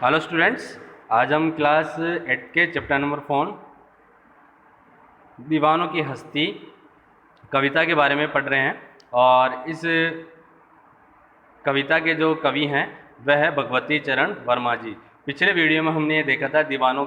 Hello students, आज हम class 8 के चैप्टर नंबर 4 दीवानों की हस्ती कविता के बारे में पढ़ रहे हैं। और इस कविता के जो कवि हैं वह है भगवती चरण वर्मा जी। पिछले वीडियो में हमने ये देखा था दीवानों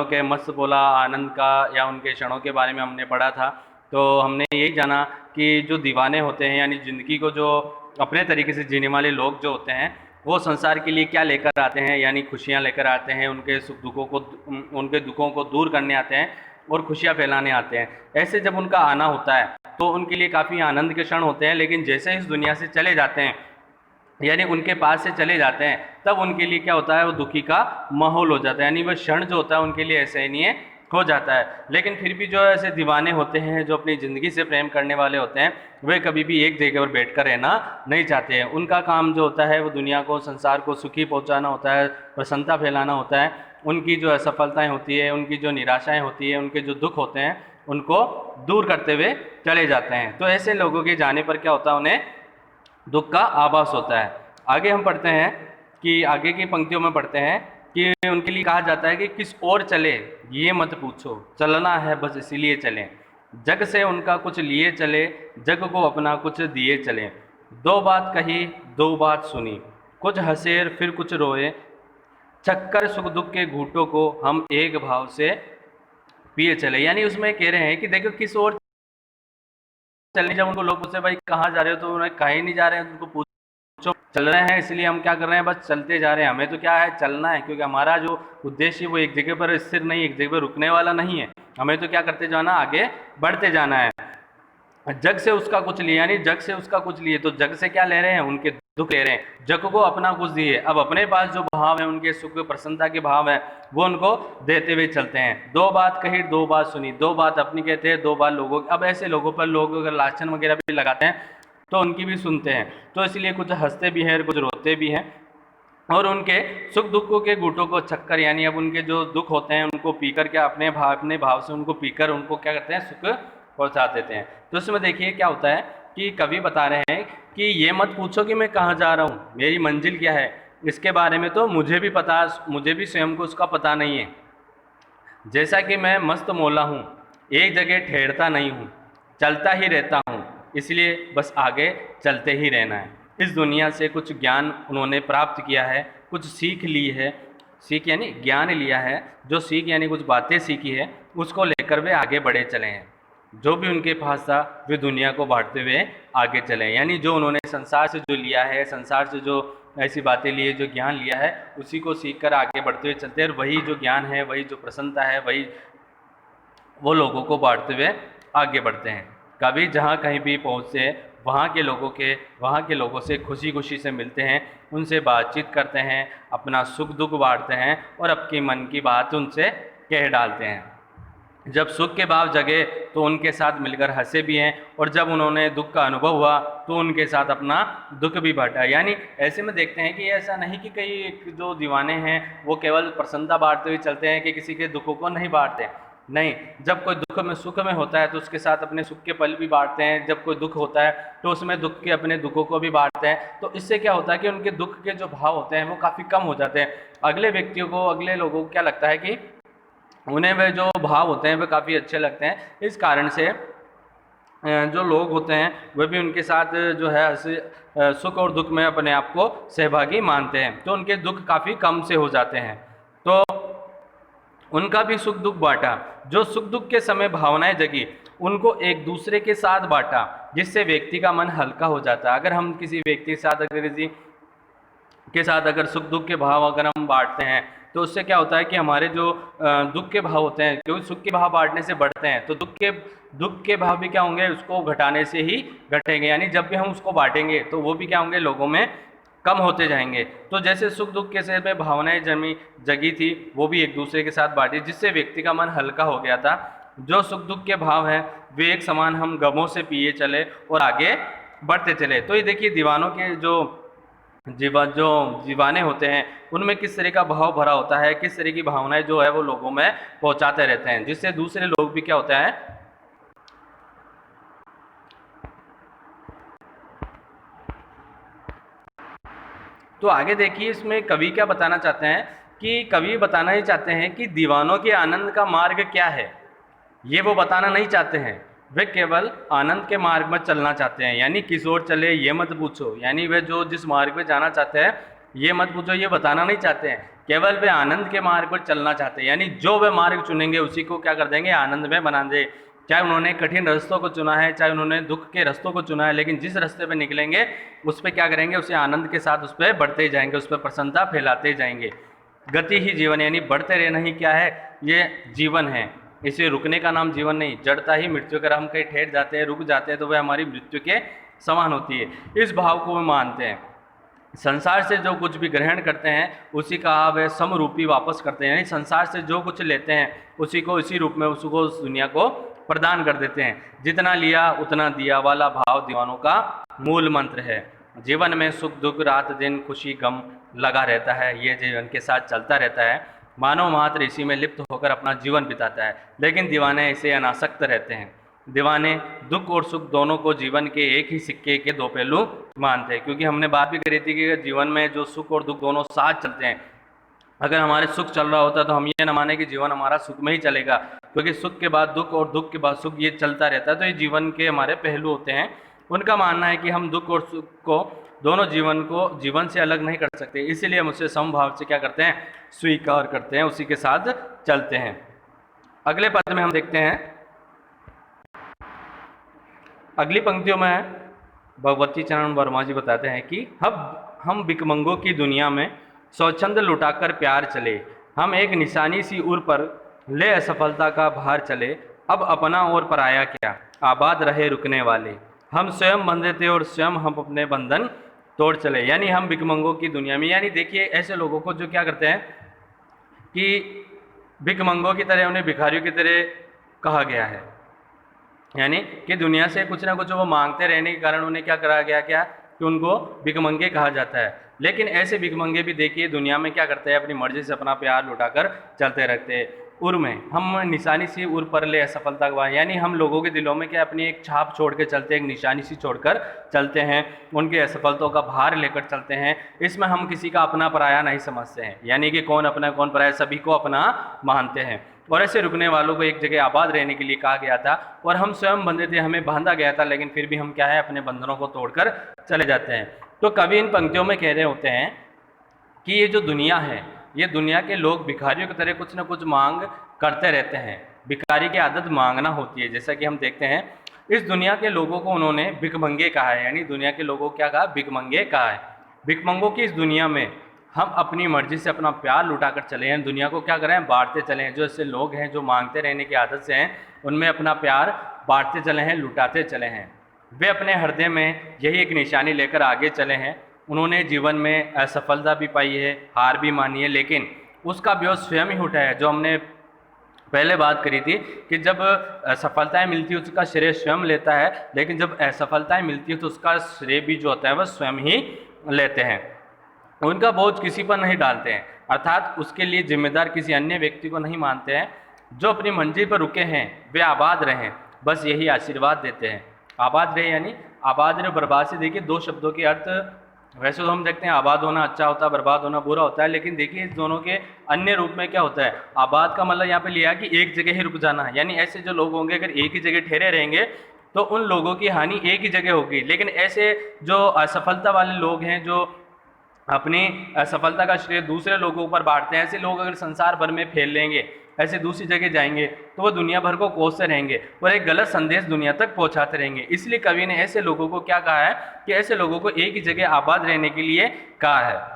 के मस्त बोला आनंद का या उनके क्षणों के बारे में हमने पढ़ा था। तो हमने यही जाना कि जो दीवाने होते हैं यानी ज़िंदगी को जो अपने तरीके से जीने वाले लोग जो होते हैं वो संसार के लिए क्या लेकर आते हैं, यानी खुशियाँ लेकर आते हैं, उनके दुखों को दूर करने आते हैं और खुशियाँ फैलाने आते हैं। ऐसे जब उनका आना होता है तो उनके लिए काफ़ी आनंद के क्षण होते हैं, लेकिन जैसे इस दुनिया से चले जाते हैं यानी उनके पास से चले जाते हैं तब उनके लिए क्या होता है, वो दुखी का माहौल हो जाता है, यानी वह क्षण जो होता है उनके लिए असहनीय हो जाता है। लेकिन फिर भी जो ऐसे दीवाने होते हैं जो अपनी ज़िंदगी से प्रेम करने वाले होते हैं वे कभी भी एक जगह पर बैठकर रहना नहीं चाहते हैं। उनका काम जो होता है वो दुनिया को, संसार को सुखी पहुंचाना होता है, प्रसन्नता फैलाना होता है। उनकी जो असफलताएं होती है, उनकी जो निराशाएं होती है, उनके जो दुख होते हैं उनको दूर करते हुए चले जाते हैं। तो ऐसे लोगों के जाने पर क्या होता है, उन्हें दुख का आभास होता है। आगे हम पढ़ते हैं कि आगे की पंक्तियों में पढ़ते हैं कि उनके लिए कहा जाता है कि किस ओर चले ये मत पूछो, चलना है बस इसीलिए चलें। जग से उनका कुछ लिए चले, जग को अपना कुछ दिए चलें। दो बात कही दो बात सुनी, कुछ हंसे फिर कुछ रोए, चक्कर सुख दुख के घूंटों को हम एक भाव से पिए चले। यानी उसमें कह रहे हैं कि देखो किस ओर चलने, जब उनको लोग पूछते भाई कहाँ जा रहे हो तो उन्हें कहीं नहीं जा रहे हैं, उनको पूछो चल रहे हैं, इसलिए हम क्या कर रहे हैं, बस चलते जा रहे हैं। हमें तो क्या है, चलना है, क्योंकि हमारा जो उद्देश्य वो एक जगह पर स्थिर नहीं, एक जगह पर रुकने वाला नहीं है। हमें तो क्या करते जाना, आगे बढ़ते जाना है। जग से उसका कुछ लिए, यानी जग से उसका कुछ लिए, तो जग से क्या ले रहे हैं, उनके दुख ले रहे हैं। जग को अपना कुछ दिए, अब अपने पास जो भाव है, उनके सुख प्रसन्नता के भाव है, वो उनको देते हुए चलते हैं। दो बात कही दो बात सुनी, दो बात अपनी कहते हैं, दो बात लोगों की। अब ऐसे लोगों पर लोग अगर लाछन वगैरह भी लगाते हैं तो उनकी भी सुनते हैं, तो इसलिए कुछ हंसते भी हैं, कुछ रोते भी हैं। और उनके सुख दुखों के घूंटों को चक्कर, यानी अब उनके जो दुख होते हैं उनको पीकर क्या अपने भाव से उनको पीकर उनको क्या करते हैं, सुख पहुंचा देते हैं। तो इसमें देखिए क्या होता है कि कवि बता रहे हैं कि ये मत पूछो कि मैं कहाँ जा रहा हूँ, मेरी मंजिल क्या है, इसके बारे में तो मुझे भी स्वयं को उसका पता नहीं है। जैसा कि मैं मस्त मौला हूँ, एक जगह ठहरता नहीं हूँ, चलता ही रहता हूँ, इसलिए बस आगे चलते ही रहना है। इस दुनिया से कुछ ज्ञान उन्होंने प्राप्त किया है, कुछ सीख ली है, सीख यानी ज्ञान लिया है, जो सीख यानी कुछ बातें सीखी है उसको लेकर वे आगे बढ़े चले हैं। जो भी उनके पास था वे दुनिया को बांटते हुए आगे चले, यानी जो उन्होंने संसार से जो लिया है, संसार से जो ऐसी बातें लिए, जो ज्ञान लिया है, उसी को सीख कर आगे बढ़ते हुए चलते हैं। और वही जो ज्ञान है, वही जो प्रसन्नता है, वही वो लोगों को बांटते हुए आगे बढ़ते हैं। कभी जहाँ कहीं भी पहुँचते हैं वहाँ के लोगों से खुशी खुशी से मिलते हैं, उनसे बातचीत करते हैं, अपना सुख दुख बांटते हैं और अपनी मन की बात उनसे कह डालते हैं। जब सुख के भाव जगे तो उनके साथ मिलकर हंसे भी हैं, और जब उन्होंने दुख का अनुभव हुआ तो उनके साथ अपना दुख भी बांटा। यानी ऐसे में देखते हैं कि ऐसा नहीं कि कई जो दीवाने हैं वो केवल प्रसन्नता बांटते हुए चलते हैं कि किसी के दुखों को नहीं बांटते। नहीं, जब कोई सुख में होता है तो उसके साथ अपने सुख के पल भी बांटते हैं, जब कोई दुख होता है तो उसमें दुख के अपने दुखों को भी बांटते हैं। तो इससे क्या होता है कि उनके दुख के जो भाव होते हैं वो काफ़ी कम हो जाते हैं। अगले व्यक्तियों को, अगले लोगों को क्या लगता है कि उन्हें वे जो भाव होते हैं वे काफ़ी अच्छे लगते हैं। इस कारण से जो लोग होते हैं वे भी उनके साथ जो है सुख और दुख में अपने आप को सहभागी मानते हैं, तो उनके दुख काफ़ी कम से हो जाते हैं। तो उनका भी सुख दुख बांटा, जो सुख दुख के समय भावनाएं जगी उनको एक दूसरे के साथ बांटा, जिससे व्यक्ति का मन हल्का हो जाता है। अगर हम किसी व्यक्ति के साथ, अगर किसी के साथ अगर सुख दुख के भाव अगर हम बांटते हैं तो उससे क्या होता है कि हमारे जो दुख के भाव होते हैं, क्योंकि सुख के भाव बांटने से बढ़ते हैं, तो दुख के भाव भी क्या होंगे, उसको घटाने से ही घटेंगे। यानी जब भी हम उसको बांटेंगे तो वो भी क्या होंगे, लोगों में कम होते जाएंगे। तो जैसे सुख दुख के समय में भावनाएं जगी थी वो भी एक दूसरे के साथ बांटी, जिससे व्यक्ति का मन हल्का हो गया था। जो सुख दुख के भाव हैं वे एक समान हम गमों से पिए चले और आगे बढ़ते चले। तो ये देखिए दीवानों के जो जीवाने होते हैं उनमें किस तरह का भाव भरा होता है, किस तरह की भावनाएं जो है वो लोगों में पहुंचाते रहते हैं, जिससे दूसरे लोग भी क्या होता है, तो आगे देखिए इसमें कवि क्या बताना चाहते हैं कि कवि बताना ही चाहते हैं कि दीवानों के आनंद का मार्ग क्या है, ये वो बताना नहीं चाहते हैं। वे केवल आनंद के मार्ग में चलना चाहते हैं, यानी किस ओर चले ये मत पूछो, यानी वे जो जिस मार्ग पे जाना चाहते हैं ये मत पूछो, ये बताना नहीं चाहते हैं। केवल वे आनंद के मार्ग पर चलना चाहते हैं, यानी जो वे मार्ग चुनेंगे उसी को क्या कर देंगे, आनंद में बना दे। चाहे उन्होंने कठिन रास्तों को चुना है, चाहे उन्होंने दुख के रास्तों को चुना है, लेकिन जिस रास्ते पे निकलेंगे उस पर क्या करेंगे, उसे आनंद के साथ उस पर बढ़ते ही जाएंगे, उस पर प्रसन्नता फैलाते ही जाएंगे। गति ही जीवन, यानी बढ़ते रहना ही क्या है, ये जीवन है। इसे रुकने का नाम जीवन नहीं, जड़ता ही मृत्यु। अगर हम कहीं ठहर जाते हैं, रुक जाते हैं, तो वह हमारी मृत्यु के समान होती है। इस भाव को वे मानते हैं। संसार से जो कुछ भी ग्रहण करते हैं उसी का वे समरूपी वापस करते हैं, यानी संसार से जो कुछ लेते हैं उसी को इसी रूप में उसको उस दुनिया को प्रदान कर देते हैं। जितना लिया उतना दिया वाला भाव दीवानों का मूल मंत्र है। जीवन में सुख दुख, रात दिन, खुशी गम लगा रहता है, ये जीवन के साथ चलता रहता है। मानव मात्र इसी में लिप्त होकर अपना जीवन बिताता है, लेकिन दीवाने इसे अनासक्त रहते हैं। दीवाने दुख और सुख दोनों को जीवन के एक ही सिक्के के दो पहलू मानते हैं, क्योंकि हमने बात भी करी थी कि जीवन में जो सुख और दुख दोनों साथ चलते हैं। अगर हमारे सुख चल रहा होता तो हम ये न माने कि जीवन हमारा सुख में ही चलेगा, क्योंकि सुख के बाद दुख और दुख के बाद सुख, ये चलता रहता है। तो ये जीवन के हमारे पहलू होते हैं। उनका मानना है कि हम दुख और सुख को दोनों जीवन से अलग नहीं कर सकते, इसीलिए हम उसे समभाव से क्या करते हैं, स्वीकार करते हैं, उसी के साथ चलते हैं। अगले पद में हम देखते हैं, अगली पंक्तियों में भगवती चरण वर्मा जी बताते हैं कि अब हम भिखमंगों की दुनिया में स्वच्छंद लुटाकर प्यार चले, हम एक निशानी सी उर पर ले असफलता का भार चले, अब अपना और पराया क्या, आबाद रहे रुकने वाले, हम स्वयं बंधे थे और स्वयं हम अपने बंधन तोड़ चले। यानी हम भिखमंगों की दुनिया में, यानी देखिए ऐसे लोगों को जो क्या करते हैं कि भिखमंगों की तरह, उन्हें भिखारियों की तरह कहा गया है, यानी कि दुनिया से कुछ ना कुछ वो मांगते रहने के कारण उन्हें क्या करा गया, क्या कि उनको भिखमंगे कहा जाता है। लेकिन ऐसे भिखमंगे भी देखिए दुनिया में क्या करते हैं, अपनी मर्जी से अपना प्यार लुटाकर चलते रहते हैं। उर में हम निशानी सी उर पर ले असफलता का, यानी हम लोगों के दिलों में क्या अपनी एक छाप छोड़ के चलते हैं, एक निशानी सी छोड़कर चलते हैं, उनके असफलताओं का भार लेकर चलते हैं। इसमें हम किसी का अपना पराया नहीं समझते हैं, यानी कि कौन अपना कौन पराया, सभी को अपना मानते हैं। और ऐसे रुकने वालों को एक जगह आबाद रहने के लिए कहा गया था, और हम स्वयं बंधे थे, हमें बांधा गया था, लेकिन फिर भी हम क्या है, अपने बंधनों को तोड़कर चले जाते हैं। तो कवि इन पंक्तियों में कह रहे होते हैं कि ये जो दुनिया है, ये दुनिया के लोग भिखारियों की तरह कुछ ना कुछ मांग करते रहते हैं। भिखारी की आदत मांगना होती है, जैसा कि हम देखते हैं इस दुनिया के लोगों को उन्होंने भिखमंगे कहा है, यानी दुनिया के लोगों को क्या कहा, भिखमंगे कहा है। भिखमंगों की इस दुनिया में हम अपनी मर्जी से अपना प्यार लुटाकर चले हैं, दुनिया को क्या करें, बांटते चले हैं। जो ऐसे लोग हैं जो मांगते रहने की आदत से हैं, उनमें अपना प्यार बांटते चले हैं, लुटाते चले हैं। वे अपने हृदय में यही एक निशानी लेकर आगे चले हैं। उन्होंने जीवन में असफलता भी पाई है, हार भी मानी है, लेकिन उसका बोझ स्वयं ही उठाया है। जो हमने पहले बात करी थी कि जब सफलताएं मिलती है उसका श्रेय स्वयं लेता है, लेकिन जब असफलताएं मिलती है तो उसका श्रेय भी जो होता है वह स्वयं ही लेते हैं। उनका बोझ किसी पर नहीं डालते हैं, अर्थात उसके लिए जिम्मेदार किसी अन्य व्यक्ति को नहीं मानते हैं। जो अपनी मंजिल पर रुके हैं वे आबाद रहें, बस यही आशीर्वाद देते हैं। आबाद रहे यानी आबाद रहे, बर्बाद से देखिए दो शब्दों के अर्थ वैसे तो हम देखते हैं आबाद होना अच्छा होता है, बर्बाद होना बुरा होता है, लेकिन देखिए इस दोनों के अन्य रूप में क्या होता है। आबाद का मतलब यहाँ पे लिया कि एक जगह ही रुक जाना, यानी ऐसे जो लोग होंगे अगर एक ही जगह ठहरे रहेंगे तो उन लोगों की हानि एक ही जगह होगी। लेकिन ऐसे जो असफलता वाले लोग हैं, जो अपनी असफलता का श्रेय दूसरे लोगों पर बांटते हैं, ऐसे लोग अगर संसार भर में फैल लेंगे, ऐसे दूसरी जगह जाएंगे तो वो दुनिया भर को कोसते रहेंगे और एक गलत संदेश दुनिया तक पहुंचाते रहेंगे। इसलिए कवि ने ऐसे लोगों को क्या कहा है कि ऐसे लोगों को एक ही जगह आबाद रहने के लिए कहा है।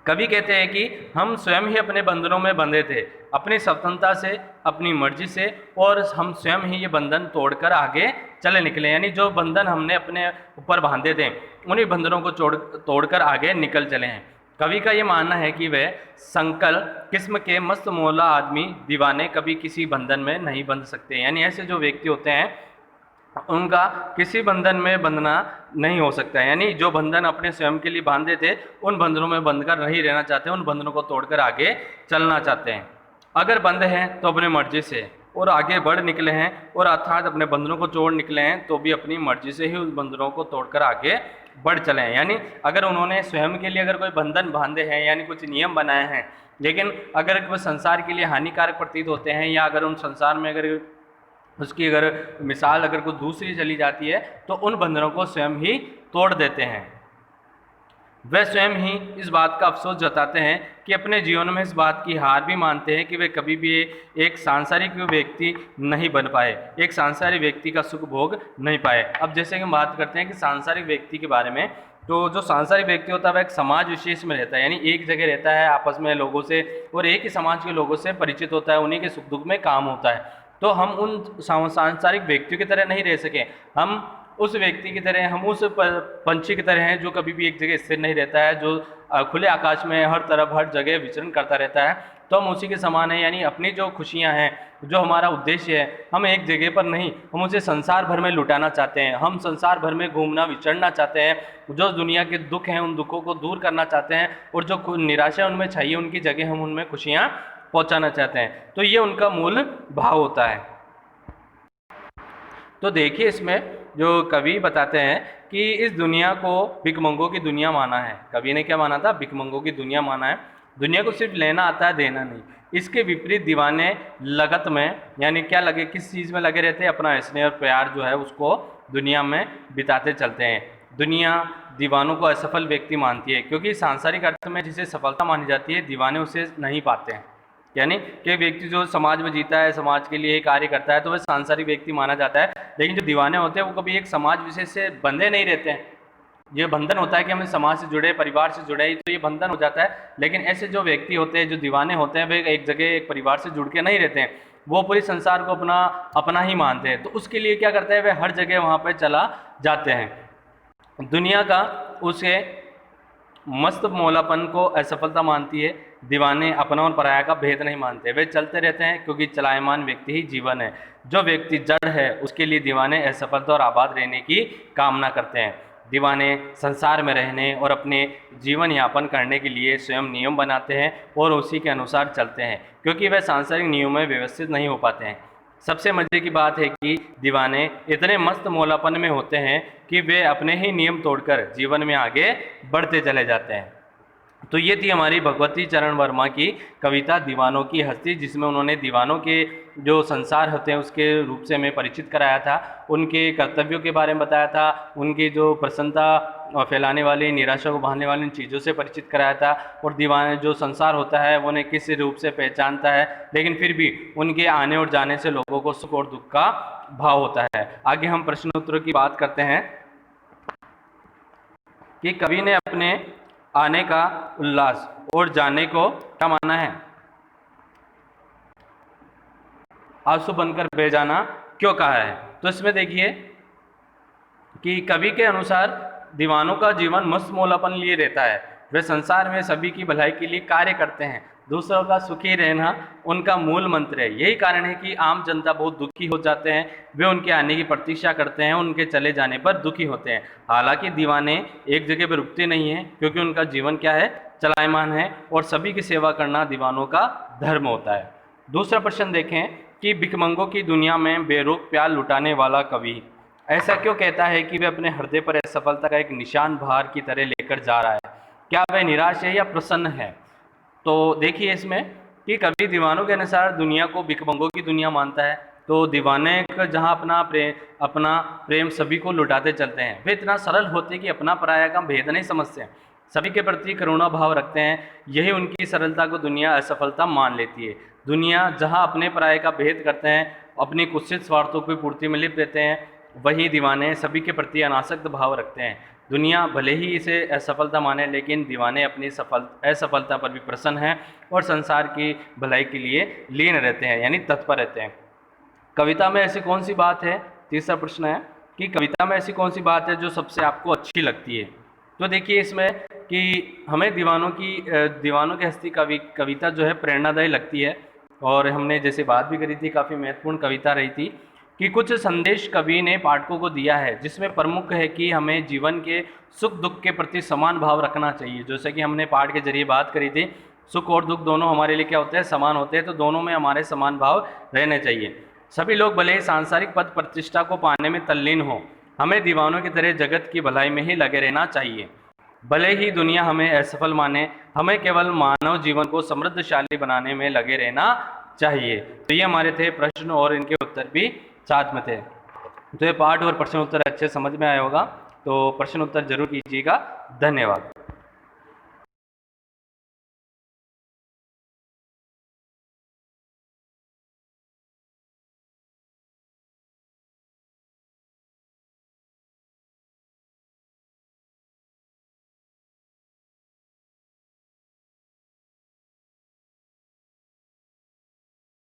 कवि कहते हैं कि हम स्वयं ही अपने बंधनों में बंधे थे, अपनी स्वतंत्रता से, अपनी मर्जी से, और हम स्वयं ही ये बंधन तोड़कर आगे चले निकले। यानी जो बंधन हमने अपने ऊपर बांधे थे उन्हीं बंधनों को तोड़कर आगे निकल चले हैं। कवि का ये मानना है कि वह संकल किस्म के मस्त मौला आदमी दीवाने कभी किसी बंधन में नहीं बंध सकते। यानी ऐसे जो व्यक्ति होते हैं उनका किसी बंधन में बंधना नहीं हो सकता है। यानी जो बंधन अपने स्वयं के लिए बांधे थे उन बंधनों में बंधकर नहीं रहना चाहते, उन बंधनों को तोड़कर आगे चलना चाहते हैं। अगर बंध हैं तो अपनी मर्जी से, और आगे बढ़ निकले हैं और अर्थात अपने बंधनों को तोड़ निकले हैं, तो भी अपनी मर्जी से ही उस बंधनों को तोड़कर आगे बढ़ चले हैं। यानी अगर उन्होंने स्वयं के लिए अगर कोई बंधन बांधे हैं, यानी कुछ नियम बनाए हैं, लेकिन अगर वो संसार के लिए हानिकारक प्रतीत होते हैं, या अगर उन संसार में अगर उसकी अगर मिसाल अगर कुछ दूसरी चली जाती है, तो उन बंधनों को स्वयं ही तोड़ देते हैं। वे स्वयं ही इस बात का अफसोस जताते हैं कि अपने जीवन में इस बात की हार भी मानते हैं कि वे कभी भी एक सांसारिक व्यक्ति नहीं बन पाए, एक सांसारिक व्यक्ति का सुख भोग नहीं पाए। अब जैसे कि हम बात करते हैं कि सांसारिक व्यक्ति के बारे में, तो जो सांसारिक व्यक्ति होता है वह एक समाज विशेष में रहता है, यानी एक जगह रहता है आपस में लोगों से, और एक ही समाज के लोगों से परिचित होता है, उन्हीं के सुख दुख में काम होता है। तो हम उन सांसारिक व्यक्तियों की तरह नहीं रह सके, हम उस व्यक्ति की तरह, हम उस पंछी की तरह हैं जो कभी भी एक जगह स्थिर नहीं रहता है, जो खुले आकाश में हर तरफ हर जगह विचरण करता रहता है। तो हम उसी के समान हैं, यानी अपनी जो खुशियां हैं, जो हमारा उद्देश्य है, हम एक जगह पर नहीं, हम उसे संसार भर में लुटाना चाहते हैं, हम संसार भर में घूमना विचरना चाहते हैं, जो दुनिया के दुख हैं उन दुखों को दूर करना चाहते हैं, और जो निराशा उनमें चाहिए उनकी जगह हम उनमें खुशियाँ पहुँचाना चाहते हैं। तो ये उनका मूल भाव होता है। तो देखिए इसमें जो कवि बताते हैं कि इस दुनिया को भिखमंगों की दुनिया माना है। कवि ने क्या माना था? भिखमंगों की दुनिया माना है। दुनिया को सिर्फ लेना आता है, देना नहीं। इसके विपरीत दीवाने लगत में, यानी क्या लगे, किस चीज़ में लगे रहते हैं? अपना स्नेह और प्यार जो है उसको दुनिया में बिताते चलते हैं। दुनिया दीवानों को असफल व्यक्ति मानती है, क्योंकि सांसारिक अर्थ में जिसे सफलता मानी जाती है, दीवाने उसे नहीं पाते हैं। यानी कि व्यक्ति जो समाज में जीता है, समाज के लिए कार्य करता है, तो वह सांसारिक व्यक्ति माना जाता है। लेकिन जो दीवाने होते हैं वो कभी एक समाज विशेष से बंधे नहीं रहते हैं। ये बंधन होता है कि हमें समाज से जुड़े, परिवार से जुड़े, तो ये बंधन हो जाता है। लेकिन ऐसे जो व्यक्ति होते हैं, जो दीवाने होते हैं, वे एक जगह एक परिवार से जुड़ के नहीं रहते हैं, वो पूरे संसार को अपना ही मानते हैं। तो उसके लिए क्या करते हैं, वे हर जगह वहाँ पर चला जाते हैं। दुनिया का उसे मस्त मौलापन को असफलता मानती है। दीवाने अपना और पराया का भेद नहीं मानते, वे चलते रहते हैं, क्योंकि चलायमान व्यक्ति ही जीवन है। जो व्यक्ति जड़ है उसके लिए दीवाने असफलता और आबाद रहने की कामना करते हैं। दीवाने संसार में रहने और अपने जीवन यापन करने के लिए स्वयं नियम बनाते हैं और उसी के अनुसार चलते हैं, क्योंकि वे सांसारिक नियमों में व्यवस्थित नहीं हो पाते हैं। सबसे मजे की बात है कि दीवाने इतने मस्त मौलापन में होते हैं कि वे अपने ही नियम तोड़कर जीवन में आगे बढ़ते चले जाते हैं। तो ये थी हमारी भगवती चरण वर्मा की कविता दीवानों की हस्ती, जिसमें उन्होंने दीवानों के जो संसार होते हैं उसके रूप से हमें परिचित कराया था, उनके कर्तव्यों के बारे में बताया था, उनकी जो प्रसन्नता फैलाने वाली, निराशा को बहाने वाली चीज़ों से परिचित कराया था, और दीवाने जो संसार होता है वो उन्हें किस रूप से पहचानता है, लेकिन फिर भी उनके आने और जाने से लोगों को सुख और दुख का भाव होता है। आगे हम प्रश्नोत्तरों की बात करते हैं कि कवि ने अपने आने का उल्लास और जाने को क्या माना है? आंसू बनकर बह जाना क्यों कहा है? तो इसमें देखिए कि कवि के अनुसार दीवानों का जीवन मस्त मौलापन लिए रहता है। वे संसार में सभी की भलाई के लिए कार्य करते हैं, दूसरों का सुखी रहना उनका मूल मंत्र है। यही कारण है कि आम जनता बहुत दुखी हो जाते हैं, वे उनके आने की प्रतीक्षा करते हैं, उनके चले जाने पर दुखी होते हैं। हालांकि दीवाने एक जगह पर रुकते नहीं हैं, क्योंकि उनका जीवन क्या है? चलायमान है, और सभी की सेवा करना दीवानों का धर्म होता है। दूसरा प्रश्न देखें कि भिखमंगों की दुनिया में बेरोक प्यार लुटाने वाला कवि ऐसा क्यों कहता है कि वे अपने हृदय पर असफलता का एक निशान भार की तरह लेकर जा रहा है? क्या वह निराश है या प्रसन्न है? तो देखिए इसमें कि कवि दीवानों के अनुसार दुनिया को भिखमंगों की दुनिया मानता है। तो दीवाने जहाँ अपना प्रेम सभी को लुटाते चलते हैं, वे इतना सरल होते हैं कि अपना पराया का भेद नहीं समझते हैं, सभी के प्रति करुणा भाव रखते हैं। यही उनकी सरलता को दुनिया असफलता मान लेती है। दुनिया जहाँ अपने पराये का भेद करते हैं, अपनी कुत्सित स्वार्थों की पूर्ति में लिप्त रहते हैं, वही दीवाने सभी के प्रति अनासक्त भाव रखते हैं। दुनिया भले ही इसे असफलता माने, लेकिन दीवाने अपनी असफलता पर भी प्रसन्न हैं और संसार की भलाई के लिए लीन रहते हैं, यानी तत्पर रहते हैं। कविता में ऐसी कौन सी बात है? तीसरा प्रश्न है कि कविता में ऐसी कौन सी बात है जो सबसे आपको अच्छी लगती है? तो देखिए इसमें कि हमें दीवानों की हस्ती कविता जो है प्रेरणादायी लगती है, और हमने जैसे बात भी करी थी, काफ़ी महत्वपूर्ण कविता रही थी कि कुछ संदेश कवि ने पाठकों को दिया है, जिसमें प्रमुख है कि हमें जीवन के सुख दुख के प्रति समान भाव रखना चाहिए। जैसे कि हमने पाठ के जरिए बात करी थी सुख और दुख दोनों हमारे लिए क्या होते हैं, समान होते हैं, तो दोनों में हमारे समान भाव रहने चाहिए। सभी लोग भले ही सांसारिक पद प्रतिष्ठा को पाने में तल्लीन हो, हमें दीवानों की तरह जगत की भलाई में ही लगे रहना चाहिए। भले ही दुनिया हमें असफल माने, हमें केवल मानव जीवन को समृद्धशाली बनाने में लगे रहना चाहिए। तो ये हमारे थे प्रश्न और इनके उत्तर भी साथ में थे। तो ये पाठ और प्रश्न उत्तर अच्छे समझ में आया होगा, तो प्रश्न उत्तर जरूर कीजिएगा। धन्यवाद।